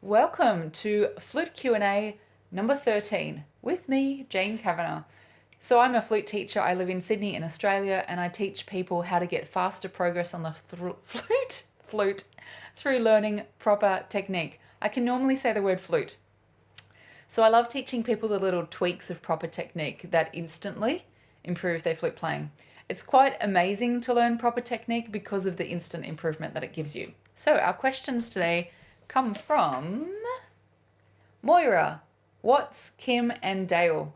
Welcome to Flute Q&A number 13 with me, Jane Kavanagh. So I'm a flute teacher. I live in Sydney in Australia and I teach people how to get faster progress on the flute through learning proper technique. I can normally say the word flute. So I love teaching people the little tweaks of proper technique that instantly improve their flute playing. It's quite amazing to learn proper technique because of the instant improvement that it gives you. So our questions today come from Moira, Wats, Kim, and Dale.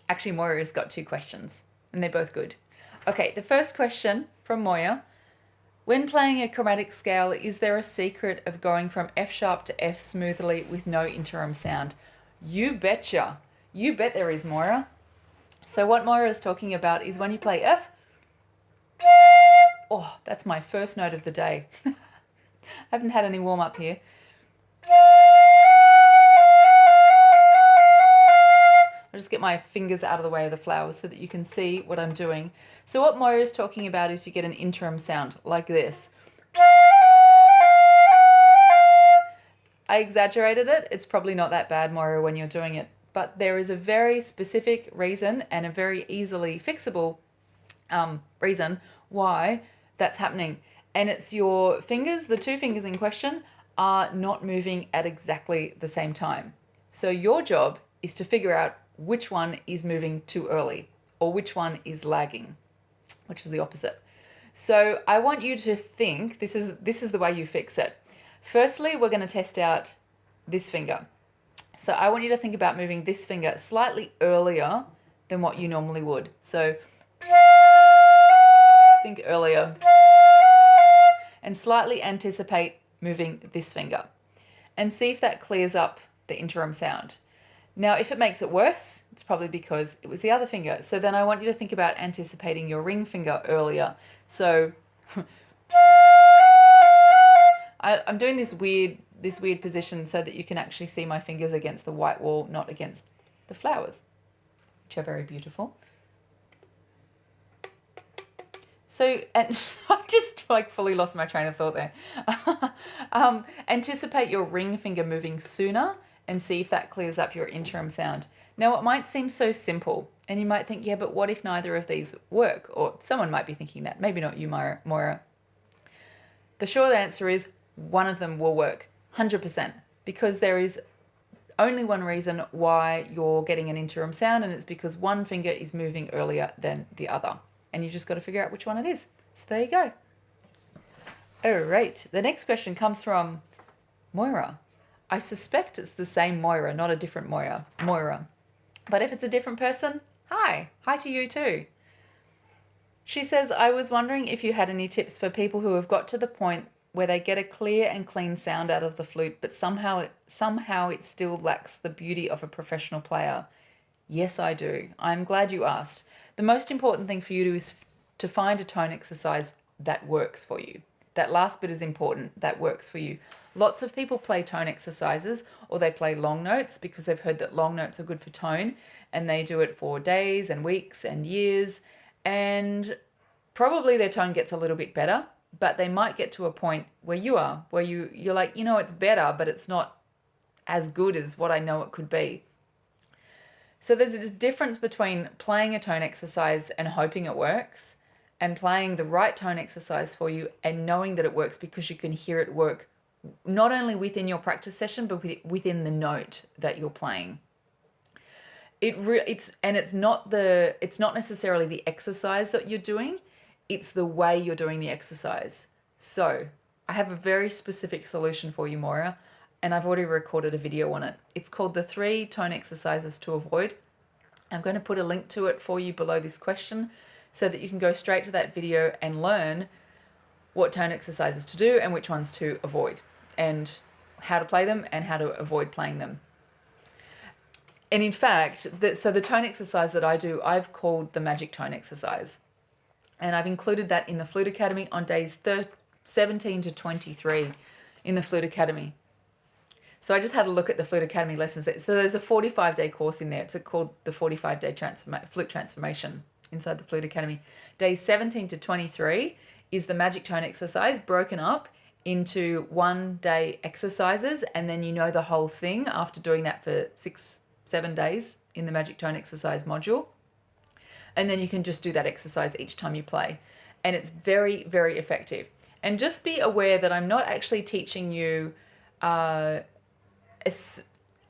Actually, Moira's got two questions, and they're both good. Okay, the first question from Moira. When playing a chromatic scale, is there a secret of going from F sharp to F smoothly with no interim sound? You betcha. You bet there is, Moira. So what Moira is talking about is when you play F. Oh, that's my first note of the day. I haven't had any warm up here. I'll just get my fingers out of the way of the flowers so that you can see what I'm doing. So what Moira is talking about is you get an interim sound like this. I exaggerated it. It's probably not that bad, Moira, when you're doing it. But there is a very specific reason and a very easily fixable reason why that's happening. And it's your fingers, the two fingers in question, are not moving at exactly the same time. So your job is to figure out which one is moving too early or which one is lagging, which is the opposite. So I want you to think, this is the way you fix it. Firstly, we're going to test out this finger. So I want you to think about moving this finger slightly earlier than what you normally would. So think earlier and slightly anticipate moving this finger and see if that clears up the interim sound. Now, if it makes it worse, it's probably because it was the other finger. So then I want you to think about anticipating your ring finger earlier. So I'm doing this weird position so that you can actually see my fingers against the white wall, not against the flowers, which are very beautiful. So, and I just fully lost my train of thought there. Anticipate your ring finger moving sooner and see if that clears up your interim sound. Now, it might seem so simple and you might think, yeah, but what if neither of these work? Or someone might be thinking that, maybe not you, Moira. The short answer is one of them will work 100% because there is only one reason why you're getting an interim sound, and it's because one finger is moving earlier than the other. And you just got to figure out which one it is. So there you go. All right. The next question comes from Moira. I suspect it's the same Moira, not a different Moira. But if it's a different person, hi. Hi to you too. She says, I was wondering if you had any tips for people who have got to the point where they get a clear and clean sound out of the flute, but somehow it still lacks the beauty of a professional player. Yes, I do. I'm glad you asked. The most important thing for you is to find a tone exercise that works for you. That last bit is important, that works for you. Lots of people play tone exercises or they play long notes because they've heard that long notes are good for tone, and they do it for days and weeks and years, and probably their tone gets a little bit better, but they might get to a point where you're like, it's better, but it's not as good as what I know it could be. So there's a difference between playing a tone exercise and hoping it works and playing the right tone exercise for you and knowing that it works because you can hear it work not only within your practice session, but within the note that you're playing. It's not necessarily the exercise that you're doing, it's the way you're doing the exercise. So I have a very specific solution for you, Moira, and I've already recorded a video on it. It's called the 3 tone exercises to avoid. I'm going to put a link to it for you below this question so that you can go straight to that video and learn what tone exercises to do and which ones to avoid and how to play them and how to avoid playing them. And in fact, so the tone exercise that I do, I've called the magic tone exercise. And I've included that in the Flute Academy on days 17 to 23 in the Flute Academy. So I just had a look at the Flute Academy lessons. So there's a 45-day course in there. It's called the 45-day Flute Transformation inside the Flute Academy. Days 17 to 23 is the magic tone exercise broken up into 1 day exercises, and then you know the whole thing after doing that for 6-7 days in the magic tone exercise module. And then you can just do that exercise each time you play. And it's very, very effective. And just be aware that I'm not actually teaching you, I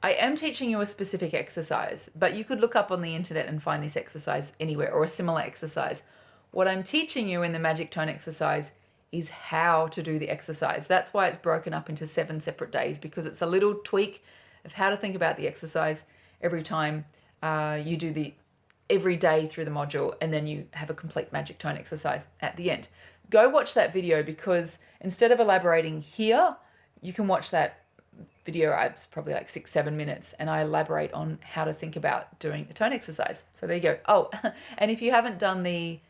am teaching you a specific exercise, but you could look up on the internet and find this exercise anywhere, or a similar exercise. What I'm teaching you in the magic tone exercise is how to do the exercise. That's why it's broken up into 7 separate days, because it's a little tweak of how to think about the exercise every time you do every day through the module, and then you have a complete magic tone exercise at the end. Go watch that video, because instead of elaborating here, you can watch that video. It's probably like 6-7 minutes, and I elaborate on how to think about doing a tone exercise. So there you go. Oh, and if you haven't done the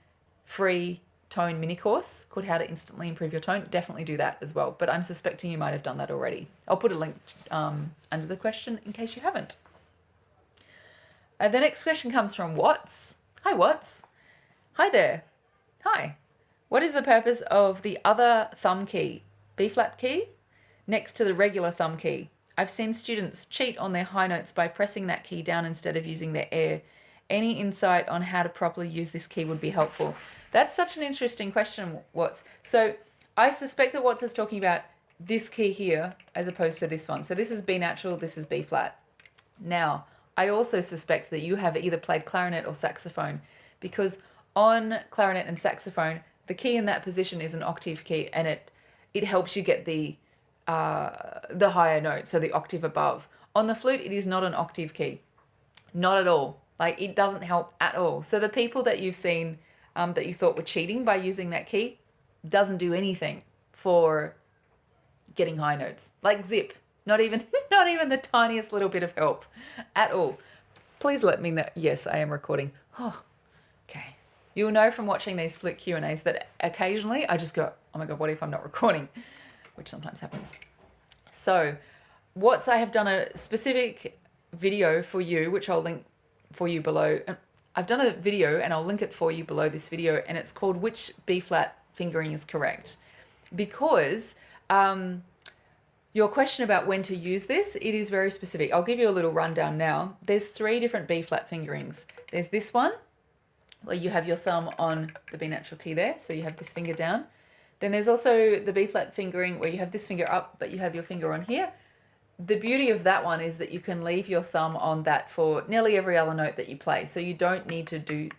free tone mini course called How to Instantly Improve Your Tone, definitely do that as well. But I'm suspecting you might have done that already. I'll put a link under the question in case you haven't. The next question comes from Wats. Hi, Wats. Hi there. Hi. What is the purpose of the other thumb key, B flat key, next to the regular thumb key? I've seen students cheat on their high notes by pressing that key down instead of using their air. Any insight on how to properly use this key would be helpful. That's such an interesting question, Wats. So I suspect that Wats is talking about this key here as opposed to this one. So this is B natural, this is B flat. Now, I also suspect that you have either played clarinet or saxophone, because on clarinet and saxophone, the key in that position is an octave key, and it helps you get the higher note, so the octave above. On the flute, it is not an octave key. Not at all. Like, it doesn't help at all. So the people that you've seen that you thought were cheating by using that key doesn't do anything for getting high notes. Like zip. Not even the tiniest little bit of help at all. Please let me know. Yes, I am recording. Oh, okay. You'll know from watching these flute Q&As that occasionally I just go, oh my God, what if I'm not recording? Which sometimes happens. So I have done a specific video for you, which I'll link for you below. I've done a video and I'll link it for you below this video, and it's called Which B flat Fingering is Correct? Because your question about when to use this, it is very specific. I'll give you a little rundown now. There's 3 different B flat fingerings. There's this one, where you have your thumb on the B natural key there, so you have this finger down. Then there's also the B flat fingering where you have this finger up, but you have your finger on here. The beauty of that one is that you can leave your thumb on that for nearly every other note that you play, so you don't need to do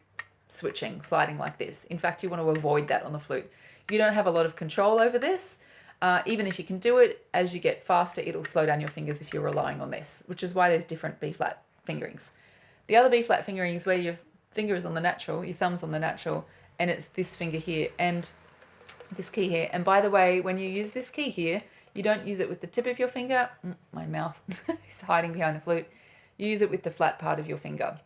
sliding like this. In fact, you want to avoid that on the flute. You don't have a lot of control over this. Even if you can do it, as you get faster, it'll slow down your fingers if you're relying on this, which is why there's different B flat fingerings. The other B flat fingering is where your finger is on the natural, your thumb's on the natural, and it's this finger here and this key here. And by the way, when you use this key here, you don't use it with the tip of your finger. My mouth is hiding behind the flute. You use it with the flat part of your finger.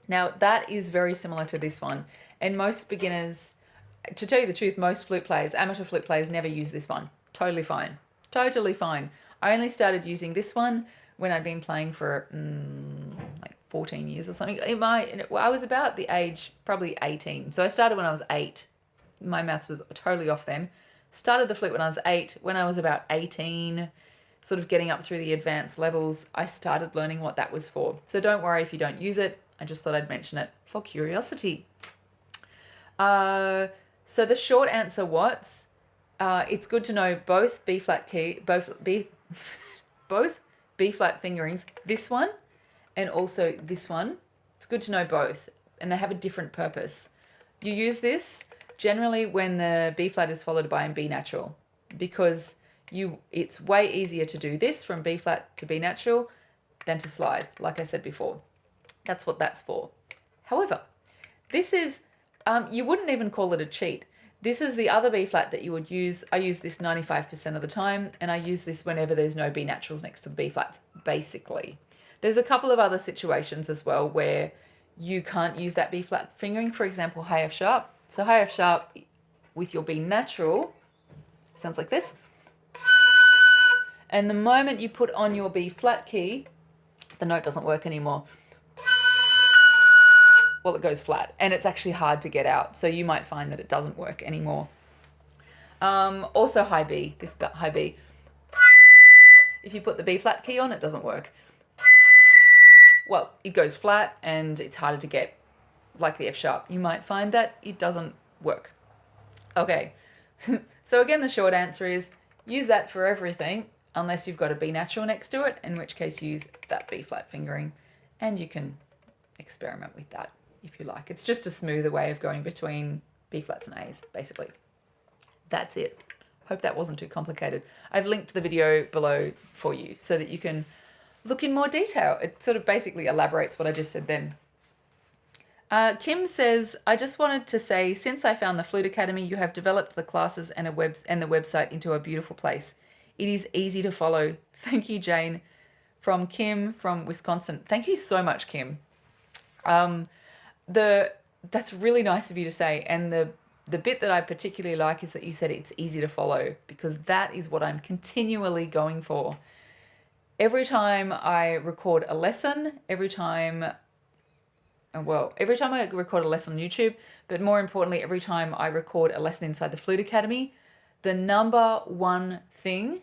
Now, that is very similar to this one. And most beginners, to tell you the truth, most flute players, amateur flute players, never use this one. Totally fine. Totally fine. I only started using this one when I'd been playing for like 14 years or something. I was about the age, probably 18. So I started when I was 8. My maths was totally off then. Started the flute when I was 8. When I was about 18, sort of getting up through the advanced levels, I started learning what that was for. So don't worry if you don't use it. I just thought I'd mention it for curiosity. So the short answer, Wats, it's good to know both B flat fingerings, this one and also this one. It's good to know both, and they have a different purpose. You use this generally when the B flat is followed by a B natural, because it's way easier to do this from B flat to B natural than to slide, like I said before. That's what that's for. However, this is, you wouldn't even call it a cheat. This is the other B flat that you would use. I use this 95% of the time, and I use this whenever there's no B naturals next to the B flats, basically. There's a couple of other situations as well where you can't use that B flat fingering. For example, high F sharp. So high F sharp with your B natural sounds like this. And the moment you put on your B flat key, the note doesn't work anymore. Well, it goes flat, and it's actually hard to get out. So you might find that it doesn't work anymore. Also high B, this high B. If you put the B flat key on, it doesn't work. Well, it goes flat and it's harder to get, like the F sharp. You might find that it doesn't work. Okay, so again, the short answer is use that for everything, unless you've got a B natural next to it, in which case use that B flat fingering, and you can experiment with that if you like. It's just a smoother way of going between B flats and A's, basically. That's it. Hope that wasn't too complicated. I've linked the video below for you so that you can look in more detail. It sort of basically elaborates what I just said then. Kim says, I just wanted to say, since I found the Flute Academy, you have developed the classes and the website into a beautiful place. It is easy to follow. Thank you, Jane. From Kim from Wisconsin. Thank you so much, Kim. That's really nice of you to say. And the bit that I particularly like is that you said it's easy to follow, because that is what I'm continually going for. Every time I record a lesson, every time I record a lesson on YouTube, but more importantly, every time I record a lesson inside the Flute Academy, the number one thing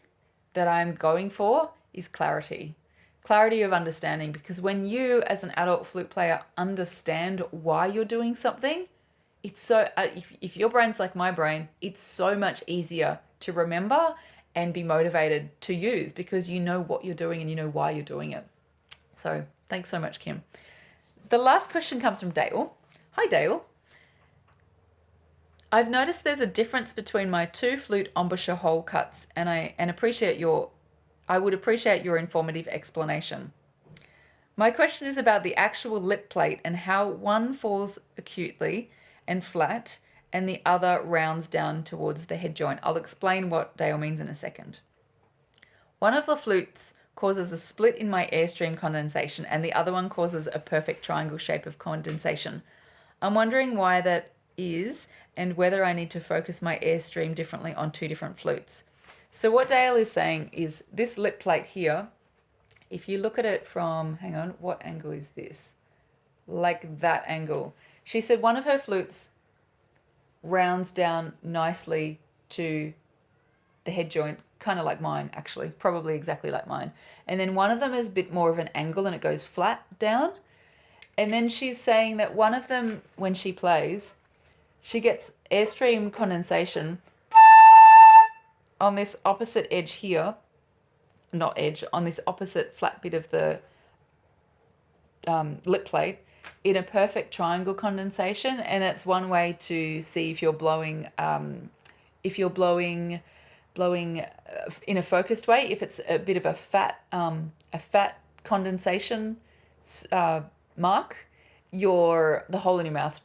that I'm going for is clarity. Clarity of understanding, because when you as an adult flute player understand why you're doing something, it's so, if your brain's like my brain, it's so much easier to remember and be motivated to use, because you know what you're doing and you know why you're doing it. So thanks so much, Kim. The last question comes from Dale. Hi, Dale. I've noticed there's a difference between my two flute embouchure hole cuts, and I would appreciate your informative explanation. My question is about the actual lip plate and how one falls acutely and flat and the other rounds down towards the head joint. I'll explain what Dale means in a second. One of the flutes causes a split in my airstream condensation, and the other one causes a perfect triangle shape of condensation. I'm wondering why that is and whether I need to focus my airstream differently on two different flutes. So what Dale is saying is this lip plate here, if you look at it from, hang on, what angle is this? Like that angle. She said one of her flutes rounds down nicely to the head joint, kind of like mine, actually, probably exactly like mine. And then one of them is a bit more of an angle and it goes flat down. And then she's saying that one of them, when she plays, she gets airstream condensation on this opposite edge here, not edge, on this opposite flat bit of the lip plate in a perfect triangle condensation. And that's one way to see if you're blowing in a focused way. If it's a bit of a fat condensation mark, the hole in your mouth's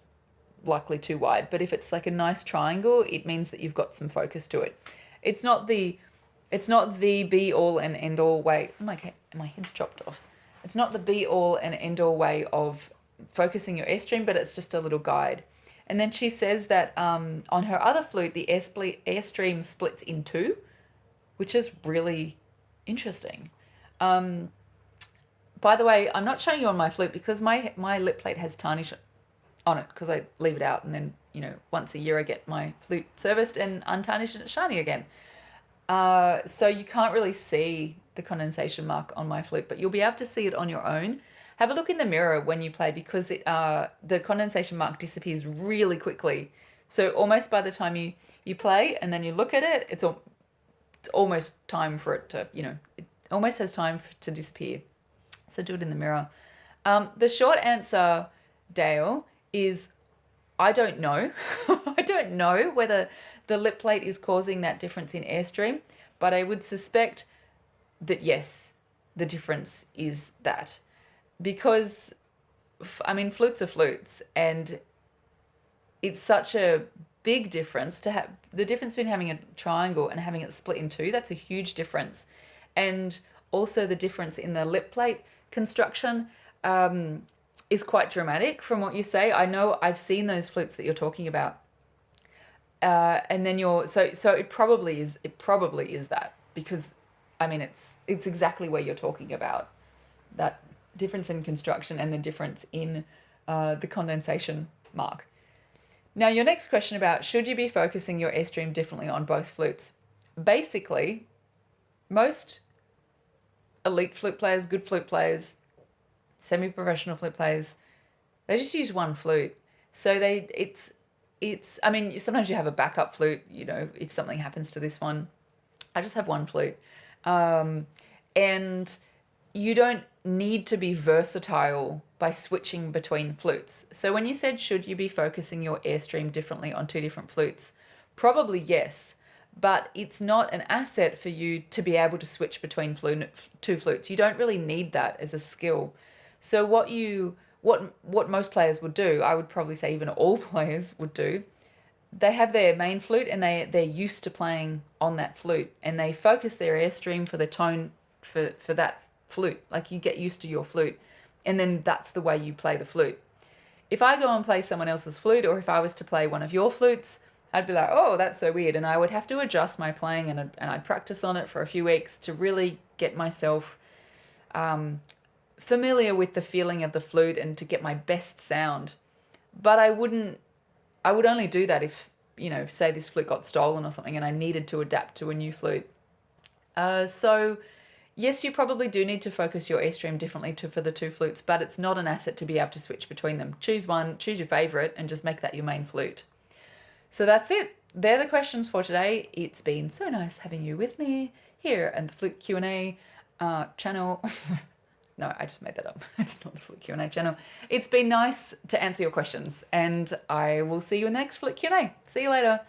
likely too wide. But if it's like a nice triangle, it means that you've got some focus to it. It's not the be all and end all way. Oh my head's chopped off. It's not the be all and end all way of focusing your airstream, but it's just a little guide. And then she says that on her other flute, the airstream splits in two, which is really interesting. By the way, I'm not showing you on my flute because my lip plate has tarnish on it, because I leave it out, and then once a year I get my flute serviced and untarnished and it's shiny again. So you can't really see the condensation mark on my flute, but you'll be able to see it on your own. Have a look in the mirror when you play, because the condensation mark disappears really quickly. So almost by the time you play and then you look at it, it's almost time for it to, it almost has time to disappear. So do it in the mirror. The short answer, Dale, is I don't know. I don't know whether the lip plate is causing that difference in airstream, but I would suspect that yes, the difference is that. Because, flutes are flutes, and it's such a big difference to have the difference between having a triangle and having it split in two. That's a huge difference. And also the difference in the lip plate construction is quite dramatic from what you say. I know I've seen those flutes that you're talking about. And then so it probably is that, because it's exactly where you're talking about, that difference in construction and the difference in the condensation mark. Now, your next question about should you be focusing your airstream differently on both flutes? Basically, most elite flute players, good flute players, semi-professional flute players, they just use one flute. So it's I mean, sometimes you have a backup flute, you know, if something happens to this one. I just have one flute. And you don't need to be versatile by switching between flutes. So when you said, should you be focusing your airstream differently on two different flutes? Probably yes, but it's not an asset for you to be able to switch between two flutes. You don't really need that as a skill. So what most players would do, I would probably say even all players would do, they have their main flute and they're used to playing on that flute, and they focus their airstream for the tone for that flute. Like, you get used to your flute, and then that's the way you play the flute. If I go and play someone else's flute, or if I was to play one of your flutes, I'd be like, oh, that's so weird. And I would have to adjust my playing, and I'd practice on it for a few weeks to really get myself familiar with the feeling of the flute and to get my best sound. But I would only do that if, you know, say this flute got stolen or something and I needed to adapt to a new flute. So yes, you probably do need to focus your airstream differently for the two flutes, but it's not an asset to be able to switch between them. Choose one, choose your favorite, and just make that your main flute. So that's it. They're the questions for today. It's been so nice having you with me here at the Flute Q&A channel. No, I just made that up. It's not the Flute Q&A channel. It's been nice to answer your questions, and I will see you in the next Flute Q&A. See you later.